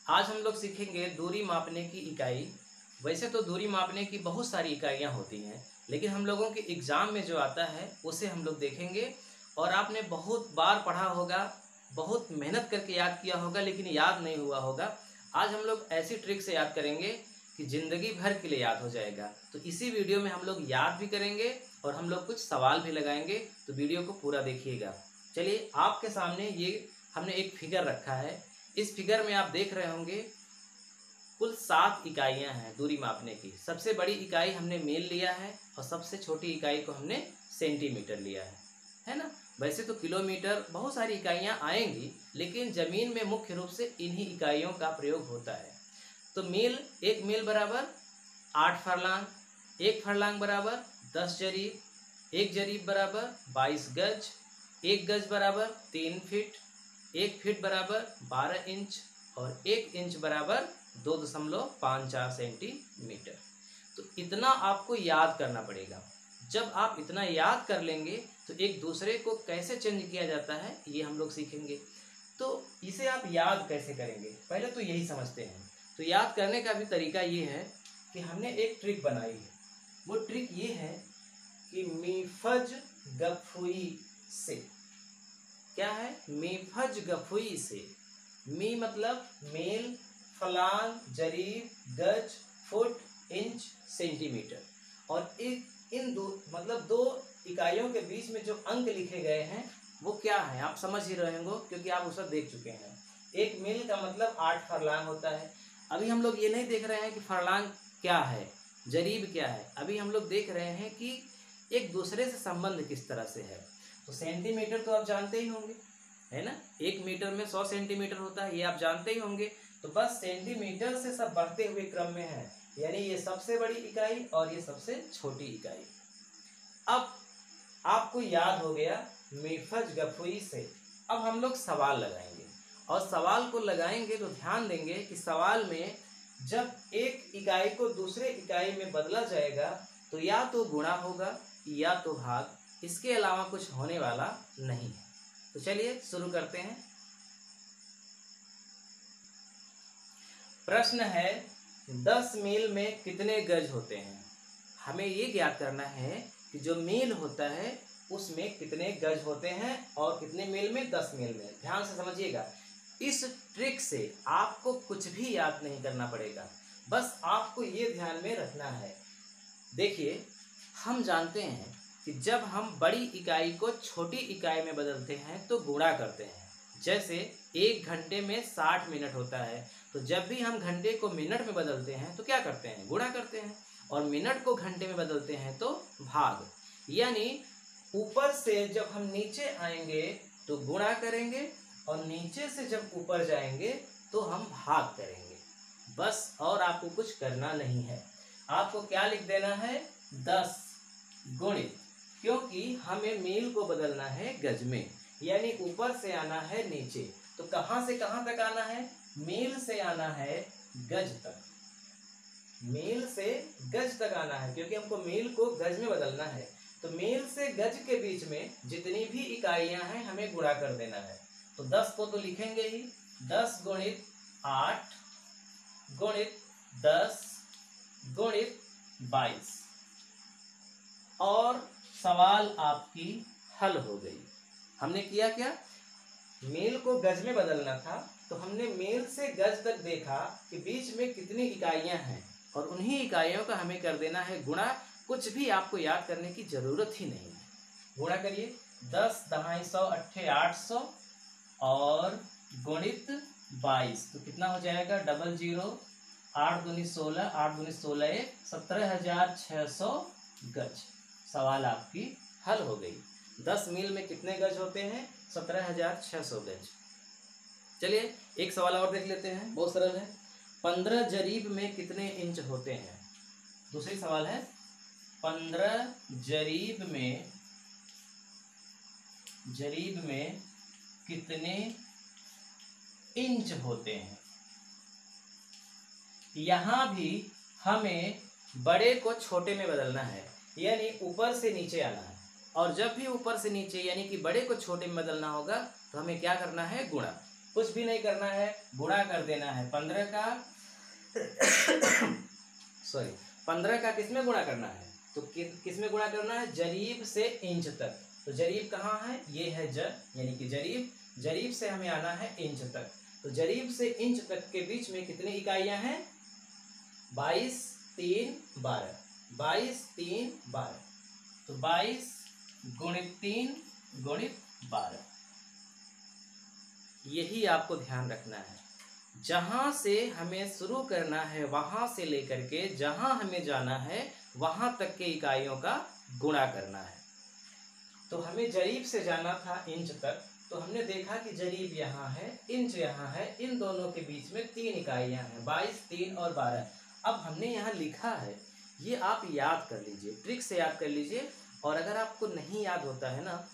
आज हम लोग सीखेंगे दूरी मापने की इकाई। वैसे तो दूरी मापने की बहुत सारी इकाइयाँ होती हैं, लेकिन हम लोगों के एग्ज़ाम में जो आता है उसे हम लोग देखेंगे। और आपने बहुत बार पढ़ा होगा, बहुत मेहनत करके याद किया होगा, लेकिन याद नहीं हुआ होगा। आज हम लोग ऐसी ट्रिक से याद करेंगे कि ज़िंदगी भर के लिए याद हो जाएगा। तो इसी वीडियो में हम लोग याद भी करेंगे और हम लोग कुछ सवाल भी लगाएंगे, तो वीडियो को पूरा देखिएगा। चलिए, आपके सामने ये हमने एक फिगर रखा है। इस फिगर में आप देख रहे होंगे कुल 7 इकाइयां हैं दूरी मापने की। सबसे बड़ी इकाई हमने मील लिया है और सबसे छोटी इकाई को हमने सेंटीमीटर लिया है ना। वैसे तो किलोमीटर, बहुत सारी इकाइयां आएंगी, लेकिन ज़मीन में मुख्य रूप से इन्हीं इकाइयों का प्रयोग होता है। तो मील, 1 मील बराबर 8 फरलांग, 1 फरलांग बराबर 10 जरीब, 1 जरीब बराबर 22 गज, 1 गज बराबर 3 फीट, 1 फीट बराबर 12 इंच और 1 इंच बराबर 2.54 सेंटीमीटर। तो इतना आपको याद करना पड़ेगा। जब आप इतना याद कर लेंगे तो एक दूसरे को कैसे चेंज किया जाता है ये हम लोग सीखेंगे। तो इसे आप याद कैसे करेंगे, पहले तो यही समझते हैं। तो याद करने का भी तरीका ये है कि हमने एक ट्रिक बनाई है। वो ट्रिक ये है कि मीफज गफुई से। क्या है? मीफज गफुई से। मी मतलब मील, फलांग, जरीब, गज, फुट, इंच, सेंटीमीटर। और इन दो मतलब 2 इकाइयों के बीच में जो अंक लिखे गए हैं वो क्या है, आप समझ ही रहे होंगे क्योंकि आप उसे देख चुके हैं। 1 मील का मतलब 8 फरलांग होता है। अभी हम लोग ये नहीं देख रहे हैं कि फरलांग क्या है, जरीब क्या है। अभी हम लोग देख रहे हैं कि एक दूसरे से संबंध किस तरह से है। तो सेंटीमीटर तो आप जानते ही होंगे, है ना। 1 मीटर में 100 सेंटीमीटर होता है, ये आप जानते ही होंगे। तो बस सेंटीमीटर से सब बढ़ते हुए क्रम में है, यानी ये सबसे बड़ी इकाई और ये सबसे छोटी इकाई। अब आपको याद हो गया मीफज गफुई से। अब हम लोग सवाल लगाएंगे और सवाल को लगाएंगे तो ध्यान देंगे कि सवाल में जब एक इकाई को दूसरे इकाई में बदला जाएगा तो या तो गुणा होगा या तो भाग, इसके अलावा कुछ होने वाला नहीं है। तो चलिए शुरू करते हैं। प्रश्न है 10 मील में कितने गज होते हैं। हमें ये ज्ञात करना है कि जो मील होता है उसमें कितने गज होते हैं और कितने मील में, 10 मील में। ध्यान से समझिएगा, इस ट्रिक से आपको कुछ भी याद नहीं करना पड़ेगा, बस आपको ये ध्यान में रखना है। देखिए, हम जानते हैं कि जब हम बड़ी इकाई को छोटी इकाई में बदलते हैं तो गुणा करते हैं। जैसे 1 घंटे में 60 मिनट होता है, तो जब भी हम घंटे को मिनट में बदलते हैं तो क्या करते हैं, गुणा करते हैं। और मिनट को घंटे में बदलते हैं तो भाग। यानी ऊपर से जब हम नीचे आएंगे तो गुणा करेंगे और नीचे से जब ऊपर जाएंगे तो हम भाग करेंगे। बस, और आपको कुछ करना नहीं है। आपको क्या लिख देना है, 10 गुणित, क्योंकि हमें मील को बदलना है गज में, यानी ऊपर से आना है नीचे। तो कहां से कहां तक आना है, मील से आना है गज तक। मील से गज तक आना है क्योंकि हमको मील को गज में बदलना है। तो मील से गज के बीच में जितनी भी इकाइयां हैं हमें गुणा कर देना है। तो 10 को तो लिखेंगे ही, 10 गुणित 8 गुणित 10 गुणित 22। और सवाल आपकी हल हो गई। हमने किया क्या, मील को गज में बदलना था, तो हमने मील से गज तक देखा कि बीच में कितनी इकाइयां हैं और उन्हीं इकाइयों का हमें कर देना है गुणा। कुछ भी आपको याद करने की जरूरत ही नहीं है। गुणा करिए, 10 250 8 800 और गुणित 22, तो कितना हो जाएगा, 00 8 दूनी 16, 8 दूनी 16 17,600 गज। सवाल आपकी हल हो गई। 10 मील में कितने गज होते हैं, 17,600 गज। चलिए एक सवाल और देख लेते हैं, बहुत सरल है। 15 जरीब में कितने इंच होते हैं। दूसरी सवाल है, 15 जरीब में कितने इंच होते हैं। यहां भी हमें बड़े को छोटे में बदलना है, यानी ऊपर से नीचे आना है। और जब भी ऊपर से नीचे यानी कि बड़े को छोटे में बदलना होगा तो हमें क्या करना है, गुणा। कुछ भी नहीं करना है, गुणा कर देना है 15 का सॉरी 15 का किस में गुणा करना है, तो किस में गुणा करना है, जरीब से इंच तक। तो जरीब कहाँ है, ये है यानी कि जरीब से हमें आना है इंच तक। तो जरीब से इंच तक के बीच में कितनी इकाइयां हैं, 22 3 12, 22 3 12, तो 22 गुणित 3 गुणित 12। यही आपको ध्यान रखना है, जहां से हमें शुरू करना है वहां से लेकर के जहां हमें जाना है वहां तक के इकाइयों का गुणा करना है। तो हमें जरीब से जाना था इंच तक, तो हमने देखा कि जरीब यहाँ है, इंच यहाँ है, इन दोनों के बीच में 3 इकाइयाँ हैं, 22 3 और 12। अब हमने यहाँ लिखा है, ये आप याद कर लीजिए, ट्रिक से याद कर लीजिए। और अगर आपको नहीं याद होता है ना,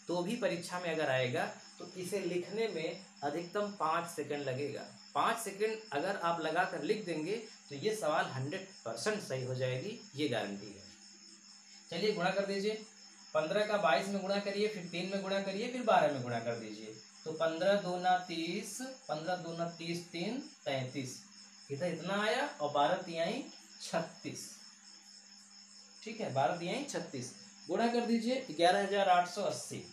तो भी परीक्षा में अगर आएगा तो इसे लिखने में अधिकतम 5 सेकंड लगेगा। 5 सेकंड अगर आप लगा कर लिख देंगे तो ये सवाल 100% सही हो जाएगी, ये गारंटी है। चलिए गुणा कर दीजिए, 15 का 22 में गुणा करिए, फिर 3 में गुणा करिए, फिर 12 में गुणा कर दीजिए। तो 15 दूना 30, 15 दूना 30, 3 33, इधर इतना आया, और 12 तिहाई 36। ठीक है, 12 तिहाई 36, गुणा कर दीजिए 11,880,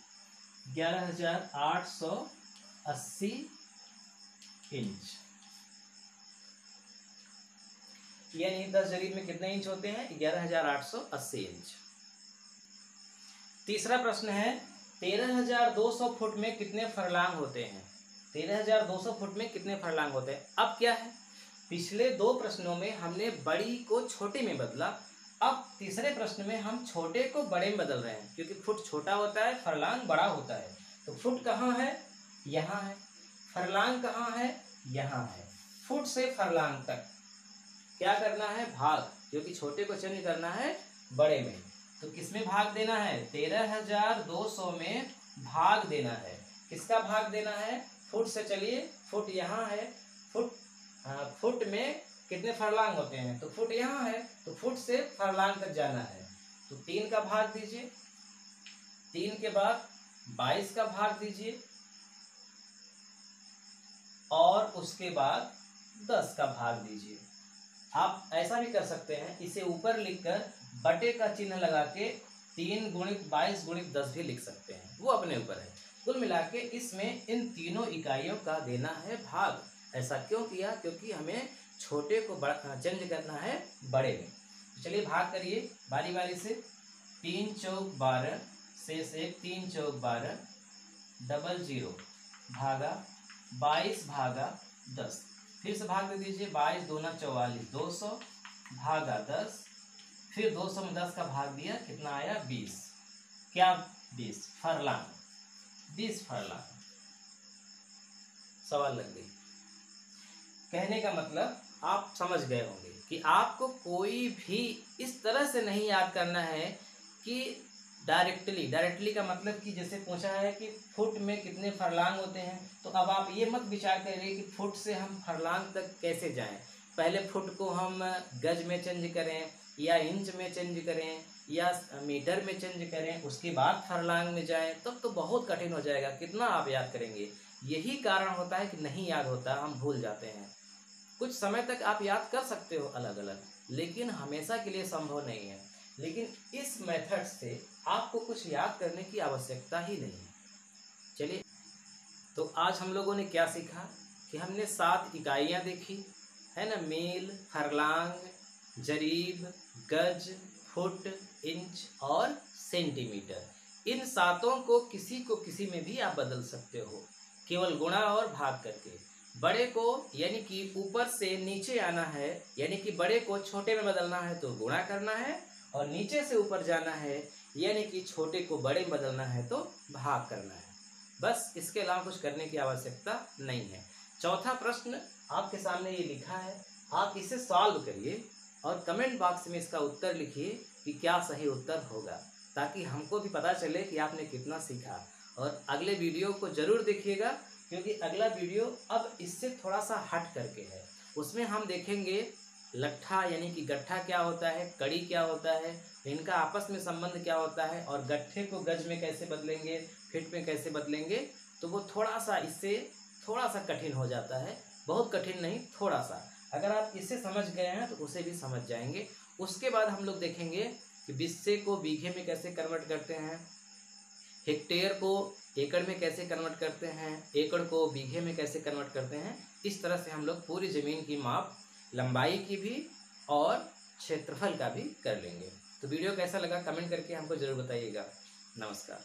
11,880 इंच। यानी 10 जरीब में कितने इंच होते हैं, 11,880 इंच। तीसरा प्रश्न है, 13,200 फुट में कितने फरलांग होते हैं, 13,200 फुट में कितने फरलांग होते हैं। अब क्या है, पिछले 2 प्रश्नों में हमने बड़ी को छोटे में बदला, अब तीसरे प्रश्न में हम छोटे को बड़े में बदल रहे हैं, क्योंकि फुट छोटा होता है, फरलांग बड़ा होता है। तो फुट कहाँ है, यहाँ है, फरलांग कहाँ है, यहाँ है। फुट से फरलांग तक क्या करना है, भाग, क्योंकि छोटे को चेंज करना है बड़े में। तो किसमें भाग देना है, 13,200 में भाग देना है। किसका भाग देना है, फुट से। चलिए, फुट यहाँ है, फुट में कितने फरलांग होते हैं, तो फुट यहाँ है, तो फुट से फरलांग तक जाना है। तो 3 का भाग दीजिए, 3 के बाद 22 का भाग दीजिए, और उसके बाद 10 का भाग दीजिए। आप ऐसा भी कर सकते हैं, इसे ऊपर लिखकर बटे का चिन्ह लगा के 3 गुणित 22 गुणित 10 भी लिख सकते हैं, वो अपने ऊपर है। कुल मिला के इसमें इन तीनों इकाइयों का देना है भाग। ऐसा क्यों किया, क्योंकि हमें छोटे को चेंज करना है बड़े में। चलिए भाग करिए बारी बारी से, 3 चौक 12, शेष 1, 3 चौक 12, डबल 0 भागा 22 भागा 10। फिर से भाग दे दीजिए, 22 दूना 44, 200 भागा 10, फिर 200 में 10 का भाग दिया, कितना आया, 20। क्या 20 फरलांग, 20 फरलांग। सवाल लग गई। कहने का मतलब आप समझ गए होंगे कि आपको कोई भी इस तरह से नहीं याद करना है कि डायरेक्टली का मतलब कि जैसे पूछा है कि फुट में कितने फरलांग होते हैं, तो अब आप ये मत विचार करिए कि फुट से हम फरलांग तक कैसे जाएं। पहले फुट को हम गज में चेंज करें, या इंच में चेंज करें, या मीटर में चेंज करें, उसके बाद फरलांग में जाएं, तब तो बहुत कठिन हो जाएगा। कितना आप याद करेंगे। यही कारण होता है कि नहीं याद होता, हम भूल जाते हैं। कुछ समय तक आप याद कर सकते हो अलग अलग, लेकिन हमेशा के लिए संभव नहीं है। लेकिन इस मेथड से आपको कुछ याद करने की आवश्यकता ही नहीं है। चलिए, तो आज हम लोगों ने क्या सीखा कि हमने 7 इकाइयाँ देखी है ना, मील, फरलांग, जरीब, गज, फुट, इंच और सेंटीमीटर। इन 7 को किसी में भी आप बदल सकते हो, केवल गुणा और भाग करके। बड़े को यानी कि ऊपर से नीचे आना है, यानी कि बड़े को छोटे में बदलना है तो गुणा करना है, और नीचे से ऊपर जाना है यानी कि छोटे को बड़े में बदलना है तो भाग करना है। बस इसके अलावा कुछ करने की आवश्यकता नहीं है। चौथा प्रश्न आपके सामने ये लिखा है, आप इसे सॉल्व करिए और कमेंट बॉक्स में इसका उत्तर लिखिए कि क्या सही उत्तर होगा, ताकि हमको भी पता चले कि आपने कितना सीखा। और अगले वीडियो को जरूर देखिएगा, क्योंकि अगला वीडियो अब इससे थोड़ा सा हट करके है। उसमें हम देखेंगे लट्ठा यानी कि गट्ठा क्या होता है, कड़ी क्या होता है, इनका आपस में संबंध क्या होता है, और गट्ठे को गज में कैसे बदलेंगे, फिट में कैसे बदलेंगे। तो वो थोड़ा सा इससे थोड़ा सा कठिन हो जाता है, बहुत कठिन नहीं, थोड़ा सा। अगर आप इसे समझ गए हैं तो उसे भी समझ जाएंगे। उसके बाद हम लोग देखेंगे कि बिस्से को बीघे में कैसे कन्वर्ट करते हैं, हेक्टेयर को एकड़ में कैसे कन्वर्ट करते हैं, एकड़ को बीघे में कैसे कन्वर्ट करते हैं। इस तरह से हम लोग पूरी ज़मीन की माप, लंबाई की भी और क्षेत्रफल का भी कर लेंगे। तो वीडियो कैसा लगा कमेंट करके हमको ज़रूर बताइएगा। नमस्कार।